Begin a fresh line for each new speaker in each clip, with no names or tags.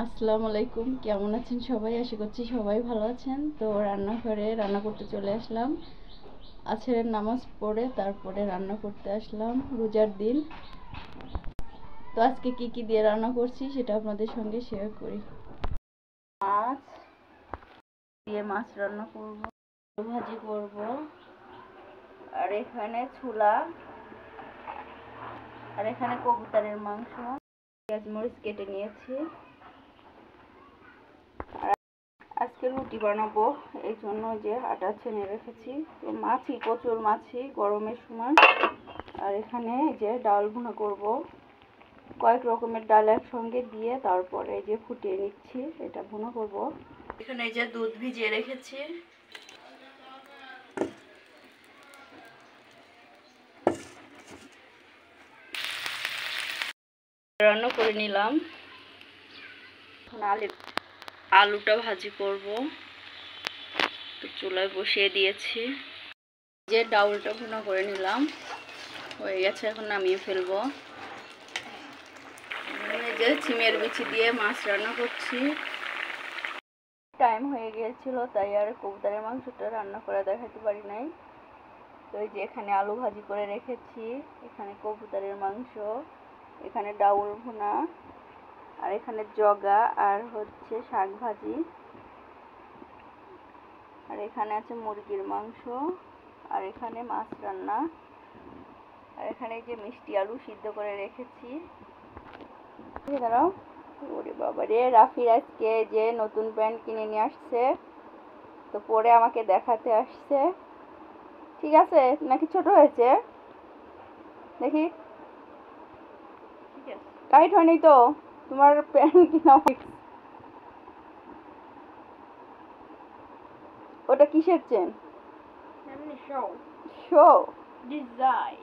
আসসালামু আলাইকুম, কেমন আছেন সবাই? আশা করছি সবাই ভালো আছেন। তো রান্নাঘরে রান্না করতে চলে আসলাম। আসরের নামাজ পড়ে তারপরে রান্না করতে আসলাম, রোজার দিন। তো আজকে কি কি দিয়ে রান্না করছি সেটা আপনাদের সঙ্গে শেয়ার করি। মাছ দিয়ে মাছ রান্না করব, ভাজি করব, আর এখানে ছোলা, আর এখানে কবুতরের মাংস, পেঁয়াজ মরিচ কেটে নিয়েছি। আজকে রুটি বানাবো, এই জন্য যে আটা ছেনে রেখেছি। তো মাছি, প্রচুর মাছি গরমের সময়। আর এখানে যে ডাল ভুনা করব, কয়েক রকমের ডাল একসঙ্গে দিয়ে তারপরে যে ফুটিয়ে নিচ্ছি, এটা ভুনা করব। এখানে যে দুধ ভিজিয়ে রেখেছি, রান্না করে নিলাম। আলুটা ভাজি করব, তো চুলায় বসিয়ে দিয়েছি। যে ডাউলটা ভুনা করে নিলাম, হয়ে গেছে, এখন নামিয়ে ফেলবো। এই যে সিমের বিচি দিয়ে মাছ রান্না করছি। টাইম হয়ে গিয়েছিল তাই আর কবুতরের মাংসটা রান্না করে দেখাতে পারি নাই। তো এই যে এখানে আলু ভাজি করে রেখেছি, এখানে কবুতরের মাংস, এখানে ডাউল ভুনা, আর এখানে জগা আর হচ্ছে শাক ভাজি, আর এখানে আছে মুরগির মাংস, আর এখানে মাছ রান্না, আর এখানে যে মিষ্টি আলু সিদ্ধ করে রেখেছি। দাঁড়াও, ওরে বাবা রে, রাফির আজকে যে নতুন প্যান্ট কিনে নিয়ে আসছে, তো পরে আমাকে দেখাতে আসছে। ঠিক আছে নাকি ছোট হয়েছে দেখি? টাইট হয়নি তো তোমার প্যান্ট কিনা? ওটা কিসের চেন? Show design.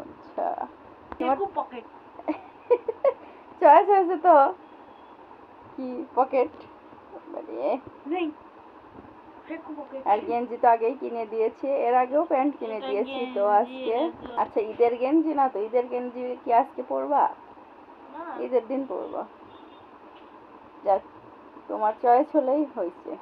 আচ্ছা, পকেট চয়েস হয়েছে তো। কি পকেট? আর গেঞ্জি তো আগেই কিনে দিয়েছি, এর আগেও প্যান্ট কিনে দিয়েছি। তো আজকে, আচ্ছা ঈদের গেঞ্জি না তো, ঈদের গেঞ্জি কি আজকে পরবা? ঈদের দিন পরবা। যাক, তোমার চয়েস হলেই হয়েছে।